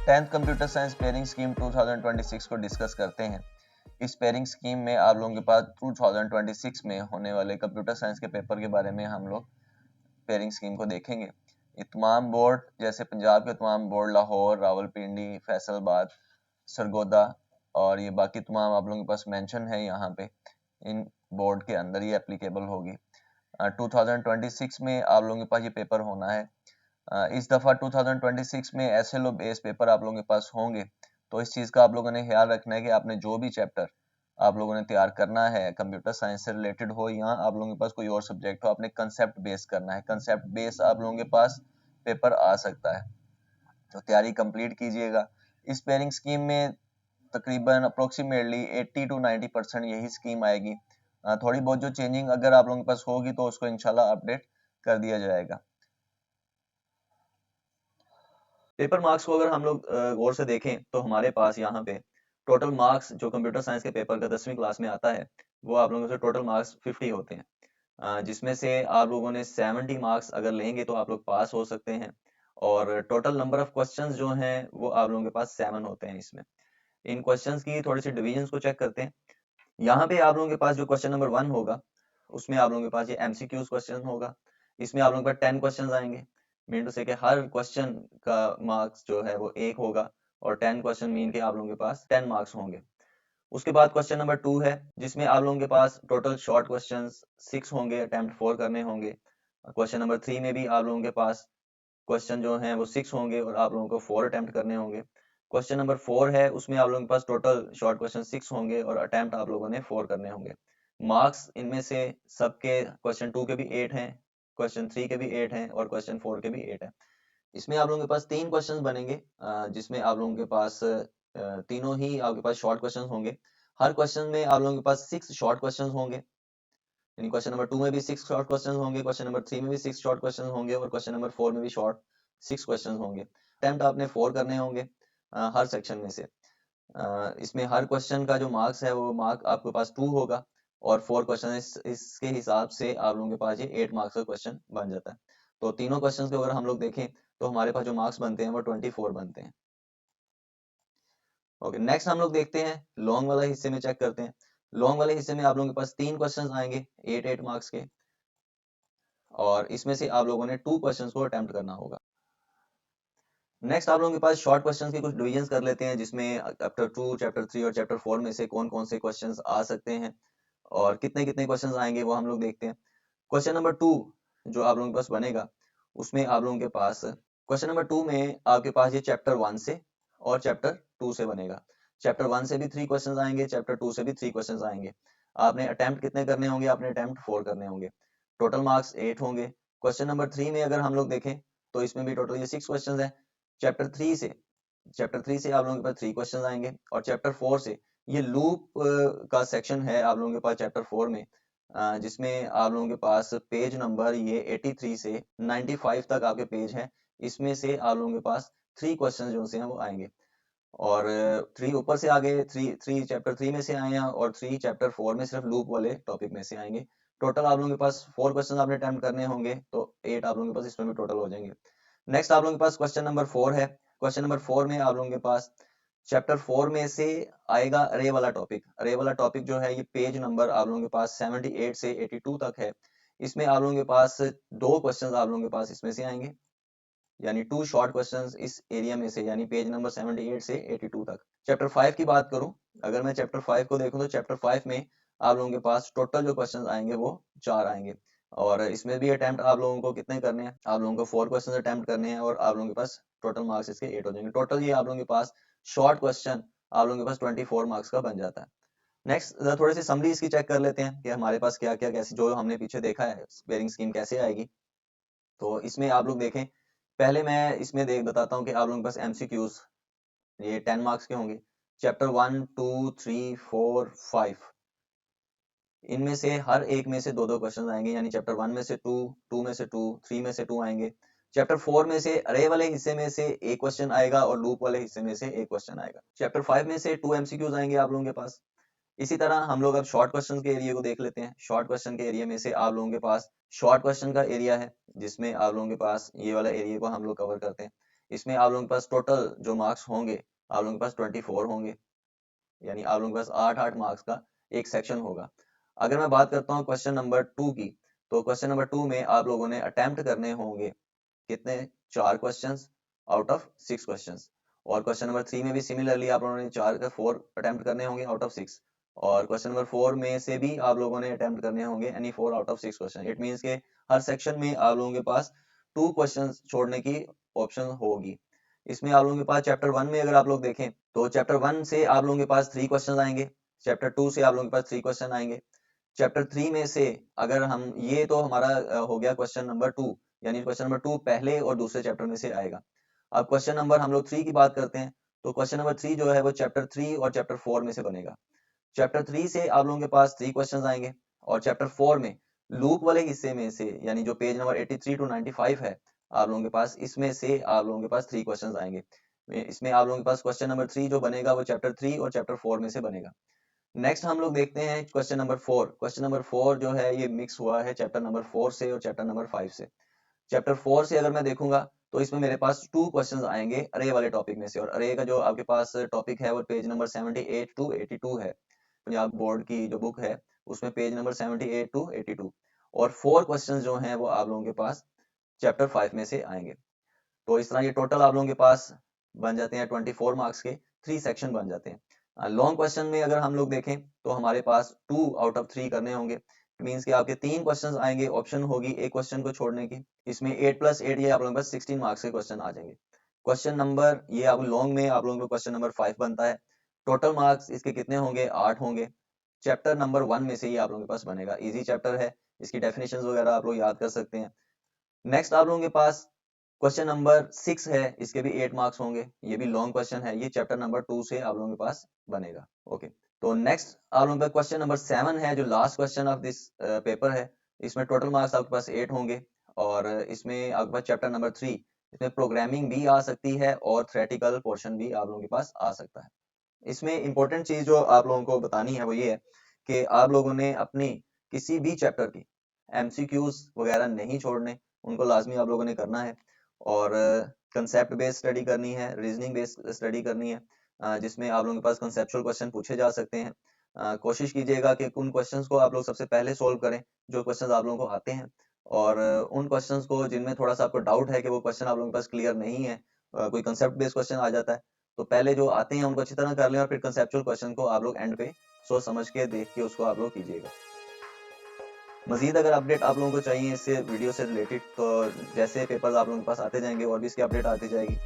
10th computer science pairing scheme 2026 को discuss करते हैं। इस पेयरिंग स्कीम में आप लोगों के पास 2026 में होने वाले कंप्यूटर साइंस के पेपर के बारे में हम लोग पेयरिंग स्कीम को देखेंगे। ये तमाम बोर्ड जैसे पंजाब के तमाम बोर्ड, लाहौर, रावलपिंडी, फैसलाबाद, सरगोदा और ये बाकी तमाम आप लोगों के पास मेंशन है यहाँ पे, इन बोर्ड के अंदर ये एप्लीकेबल होगी। 2026 में आप लोगों के पास ये पेपर होना है। इस दफ़ा 2026 में एसएलओ बेस पेपर आप लोगों के पास होंगे, तो इस चीज़ का आप लोगों ने ख्याल रखना है कि आपने जो भी चैप्टर आप लोगों ने तैयार करना है कंप्यूटर साइंस से रिलेटेड हो या आप लोगों के पास कोई और सब्जेक्ट हो, आपने कंसेप्ट बेस करना है। कंसेप्ट बेस आप लोगों के पास पेपर आ सकता है, तो तैयारी कंप्लीट कीजिएगा। इस पेयरिंग स्कीम में तकरीबन अप्रोक्सीमेटली 80 to 90% यही स्कीम आएगी। थोड़ी बहुत जो चेंजिंग अगर आप लोगों के पास होगी तो उसको इंशाल्लाह अपडेट कर दिया जाएगा। पेपर मार्क्स को अगर हम लोग गौर से देखें तो हमारे पास यहाँ पे टोटल मार्क्स जो कंप्यूटर साइंस के पेपर का 10वीं क्लास में आता है वो आप लोगों से टोटल मार्क्स 50 होते हैं, जिसमें से आप लोगों ने 70 मार्क्स अगर लेंगे तो आप लोग पास हो सकते हैं। और टोटल नंबर ऑफ क्वेश्चंस जो हैं वो आप लोगों के पास 7 होते हैं। इसमें इन क्वेश्चंस की थोड़ी सी डिविजन्स को चेक करते हैं। यहाँ पे आप लोगों के पास जो क्वेश्चन नंबर 1 होगा उसमें आप लोगों के पास ये एमसीक्यूज क्वेश्चन होगा। इसमें आप लोगों के पास 10 क्वेश्चन आएंगे, मीन टू से कि हर क्वेश्चन का मार्क्स जो है वो 1 होगा और 10 क्वेश्चन मीन के आप लोगों के पास 10 मार्क्स होंगे। उसके बाद क्वेश्चन नंबर 2 है जिसमें आप लोगों के पास टोटल शॉर्ट क्वेश्चन 6 होंगे, अटेम्प्ट 4 करने होंगे। क्वेश्चन नंबर 3 में भी आप लोगों के पास क्वेश्चन जो हैं वो 6 होंगे और आप लोगों को 4 अटेम्प्ट करने होंगे। क्वेश्चन नंबर 4 है उसमें आप लोगों के पास टोटल शॉर्ट क्वेश्चन 6 होंगे और अटेम्प्ट आप लोगों ने 4 करने होंगे। मार्क्स इनमें से सबके क्वेश्चन 2 के भी 8 हैं, क्वेश्चन 3 के भी 8 हैं और क्वेश्चन 4 के भी 8 हैं। इसमें आप लोगों के पास 3 क्वेश्चन बनेंगे, जिसमें आप लोगों के पास तीनों ही आपके पास शॉर्ट क्वेश्चन होंगे। हर क्वेश्चन में आप लोगों के पास 6 शॉर्ट क्वेश्चन होंगे, यानी क्वेश्चन नंबर 2 में भी 6 शॉर्ट क्वेश्चन होंगे, क्वेश्चन नंबर 3 में भी 6 शॉर्ट क्वेश्चन होंगे और क्वेश्चन नंबर 4 में भी शॉर्ट 6 क्वेश्चन होंगे। अटेम्प्ट आपने 4 करने होंगे हर सेक्शन में से। इसमें हर क्वेश्चन का जो मार्क्स है वो मार्क आपके पास 2 होगा और 4 क्वेश्चन इसके हिसाब से आप लोगों के पास ये 8 मार्क्स का क्वेश्चन बन जाता है। तो तीनों क्वेश्चन को अगर हम लोग देखें तो हमारे पास जो मार्क्स बनते हैं वो 24 बनते हैं। ओके, नेक्स्ट हम लोग देखते हैं लॉन्ग वाला हिस्से में चेक करते हैं। लॉन्ग वाले हिस्से में आप लोगों के पास 3 क्वेश्चन आएंगे 8 मार्क्स के और इसमें से आप लोगों ने 2 क्वेश्चंस को अटेम्प्ट करना होगा। नेक्स्ट आप लोगों के पास शॉर्ट क्वेश्चंस के कुछ डिविजन्स कर लेते हैं, जिसमें चैप्टर 2, चैप्टर 3 और चैप्टर 4 में से कौन कौन से क्वेश्चंस आ सकते हैं और कितने कितने क्वेश्चंस आएंगे वो हम लोग देखते हैं। क्वेश्चन नंबर 2 जो आप लोगों के पास बनेगा उसमें आप लोगों के पास क्वेश्चन नंबर 2 में आपके पास ये चैप्टर 1 से और चैप्टर 2 से बनेगा। चैप्टर 1 से भी 3 क्वेश्चंस आएंगे, चैप्टर 2 से भी 3 क्वेश्चंस आएंगे। आपने अटेम्प्ट कितने करने होंगे? आपने अटेम्प्ट 4 करने होंगे। टोटल मार्क्स 8 होंगे। क्वेश्चन नंबर 3 में अगर हम लोग देखें तो इसमें भी टोटल ये 6 क्वेश्चंस हैं। चैप्टर 3 से आप लोगों के पास 3 क्वेश्चंस आएंगे और चैप्टर 4 से ये लूप का सेक्शन है आप लोगों के पास चैप्टर 4 में, जिसमें आप लोगों के पास पेज नंबर ये 83 से 95 तक आपके पेज हैं। इसमें से आप लोगों के पास 3 क्वेश्चन जो से हैं वो आएंगे और 3 ऊपर से आगे 3 चैप्टर 3 में से आए हैं और 3 चैप्टर 4 में सिर्फ लूप वाले टॉपिक में से आएंगे। टोटल आप लोगों के पास 4 क्वेश्चन आपने अटेम्प्ट करने होंगे तो 8 आप लोगों के पास इसमें भी टोटल हो जाएंगे। नेक्स्ट आप लोगों के पास क्वेश्चन नंबर 4 है। क्वेश्चन नंबर 4 में आप लोगों के पास चैप्टर 4 में से आएगा अरे वाला टॉपिक। अरे वाला टॉपिक जो है ये पेज नंबर आप लोगों के पास 78 से 82 तक है। इसमें आप लोगों के पास 2 क्वेश्चंस आप लोगों के पास इसमें से आएंगे, यानी 2 शॉर्ट क्वेश्चंस इस एरिया में से, यानी पेज नंबर 78 से 82 तक। चैप्टर 5 की बात करूं, अगर मैं चैप्टर 5 को देखूं तो चैप्टर 5 में आप लोगों के पास टोटल जो क्वेश्चंस आएंगे वो 4 आएंगे और इसमें भी अटेम्प्ट आप लोगों को कितने करने हैं? आप लोगों को 4 क्वेश्चंस अटेम्प्ट करने हैं और आप लोगों के पास टोटल मार्क्स इसके 8 हो जाएंगे। टोटल ये आप लोगों के पास शॉर्ट क्वेश्चन आप लोगों के पास 24 मार्क्स का बन जाता है। नेक्स्ट थोड़े से समरी इसकी चेक कर लेते हैं कि हमारे पास क्या क्या कैसे जो हमने पीछे देखा है पेयरिंग स्कीम कैसे आएगी। तो इसमें आप लोग देखें, पहले मैं इसमें देख बताता हूँ कि आप लोगों के पास एमसीक्यूज ये 10 मार्क्स के होंगे। चैप्टर 1, 2, 3, 4, 5 इनमें से हर एक में से 2-2 क्वेश्चन आएंगे, यानी चैप्टर 1 में से 2, 2 में से 2, 3 में से 2 आएंगे। चैप्टर 4 में से अरे वाले हिस्से में से एक क्वेश्चन आएगा और लूप वाले हिस्से में से एक क्वेश्चन आएगा। चैप्टर 5 में से 2 एमसीक्यूज आएंगे आप लोगों के पास। इसी तरह हम लोग अब शॉर्ट क्वेश्चन के एरिया को देख लेते हैं। शॉर्ट क्वेश्चन के एरिया में से आप लोगों के पास शॉर्ट क्वेश्चन का एरिया है जिसमें आप लोगों के पास ये वाला एरिया को हम लोग कवर करते हैं। इसमें आप लोगों के पास टोटल जो मार्क्स होंगे आप लोगों के पास 24 होंगे, यानी आप लोगों के पास 8 मार्क्स का एक सेक्शन होगा। अगर मैं बात करता हूँ क्वेश्चन नंबर 2 की, तो क्वेश्चन नंबर 2 में आप लोगों ने अटेम्प्ट करने होंगे कितने, 4 क्वेश्चंस आउट ऑफ 6 क्वेश्चंस। और क्वेश्चन नंबर 3 में भी सिमिलरली आप लोगों ने 4 अटेम्प्ट करने होंगे आउट ऑफ 6। और क्वेश्चन नंबर 4 में से भी आप लोगों ने अटेम्प्ट करने होंगे any 4 out of 6 question. It means के हर सेक्शन में आप लोगों के पास 2 क्वेश्चंस छोड़ने की ऑप्शन होगी। इसमें आप लोगों के पास चैप्टर 1 में अगर आप लोग देखें तो चैप्टर 1 से आप लोगों के पास 3 क्वेश्चन आएंगे, चैप्टर 2 से आप लोगों के पास 3 क्वेश्चन आएंगे, चैप्टर 3 में से अगर हम ये तो हमारा हो गया क्वेश्चन नंबर 2, यानी क्वेश्चन नंबर 2 पहले और दूसरे चैप्टर में से आएगा। अब क्वेश्चन नंबर हम लोग 3 की बात करते हैं, तो क्वेश्चन नंबर 3 जो है वो चैप्टर 3 और चैप्टर 4 में से बनेगा। चैप्टर 3 से आप लोगों के पास 3 क्वेश्चंस आएंगे, और चैप्टर 4 में लूप वाले हिस्से में से, यानी जो पेज नंबर 83 टू 95 है आप लोगों के पास, इसमें से आप लोगों के पास 3 क्वेश्चंस आएंगे। इसमें आप लोगों के पास क्वेश्चन नंबर 3 जो बनेगा वो चैप्टर 3 और चैप्टर 4 में से बनेगा। नेक्स्ट हम लोग देखते हैं क्वेश्चन नंबर 4। क्वेश्चन नंबर 4 जो है ये मिक्स हुआ है चैप्टर नंबर 4 से और चैप्टर नंबर 5 से। चैप्टर 4 से अगर मैं देखूंगा तो इसमें मेरे पास 2 क्वेश्चंस आएंगे अरे वाले टॉपिक में से, और अरे का जो आपके पास टॉपिक है वो पेज नंबर 78 टू 82 है। पंजाब बोर्ड की जो बुक है उसमें पेज नंबर 78 टू 82, और 4 क्वेश्चंस जो हैं वो आप लोगों के पास चैप्टर 5 में से आएंगे। तो इस तरह ये टोटल आप लोगों के पास बन जाते हैं 24 मार्क्स के 3 सेक्शन बन जाते हैं। लॉन्ग क्वेश्चन में अगर हम लोग देखें तो हमारे पास 2 आउट ऑफ 3 करने होंगे। मींस कि आपके 3 क्वेश्चंस आएंगे, ऑप्शन होगी एक क्वेश्चन को छोड़ने की। इसमें 8 प्लस 8 ये आप लोगों के पास 16 मार्क्स के क्वेश्चन आ जाएंगे। क्वेश्चन नंबर ये आप लॉन्ग में आप लोगों को क्वेश्चन नंबर 5 बनता है। टोटल मार्क्स इसके कितने होंगे, 8 होंगे। चैप्टर नंबर 1 में से ही आप लोगों के पास बनेगा, इजी चैप्टर है, इसकी डेफिनेशंस वगैरह आप लोग याद कर सकते हैं। नेक्स्ट आप लोगों के पास क्वेश्चन नंबर 6 है, इसके भी 8 मार्क्स होंगे, ये भी लॉन्ग क्वेश्चन है, ये चैप्टर नंबर 2 से आप लोगों के पास बनेगा। ओके, तो नेक्स्ट आप लोगों का क्वेश्चन नंबर 7 है जो last question of this paper है। इसमें टोटल मार्क्स आपके पास 8 होंगे, और इसमें आपके पास चैप्टर नंबर 3, इसमें प्रोग्रामिंग भी आ सकती है और थ्योरेटिकल पोर्शन भी आप लोगों के पास आ सकता है। इसमें इंपॉर्टेंट चीज जो आप लोगों को बतानी है वो ये है कि आप लोगों ने अपनी किसी भी चैप्टर की एमसीक्यूज वगैरह नहीं छोड़ने, उनको लाजमी आप लोगों ने करना है। और कंसेप्ट बेस्ड स्टडी करनी है, रीजनिंग बेस्ड स्टडी करनी है, जिसमें आप लोगों के पास कंसेप्चुअल क्वेश्चन पूछे जा सकते हैं। कोशिश कीजिएगा कि उन क्वेश्चंस को आप लोग सबसे पहले सोल्व करें जो क्वेश्चंस आप लोगों को आते हैं, और उन क्वेश्चंस को जिनमें थोड़ा सा आपको डाउट है कि वो क्वेश्चन आप लोगों के पास क्लियर नहीं है, कोई कंसेप्ट बेस्ड क्वेश्चन आ जाता है, तो पहले जो आते हैं उनको अच्छी तरह कर लें, और फिर कंसेप्चुअल क्वेश्चन को आप लोग एंड पे सोच समझ के देख के उसको आप लोग कीजिएगा। मजीद अगर अपडेट आप लोगों को चाहिए इससे वीडियो से रिलेटेड, तो जैसे पेपर्स आप लोगों के पास आते जाएंगे और भी इसकी अपडेट आती जाएगी।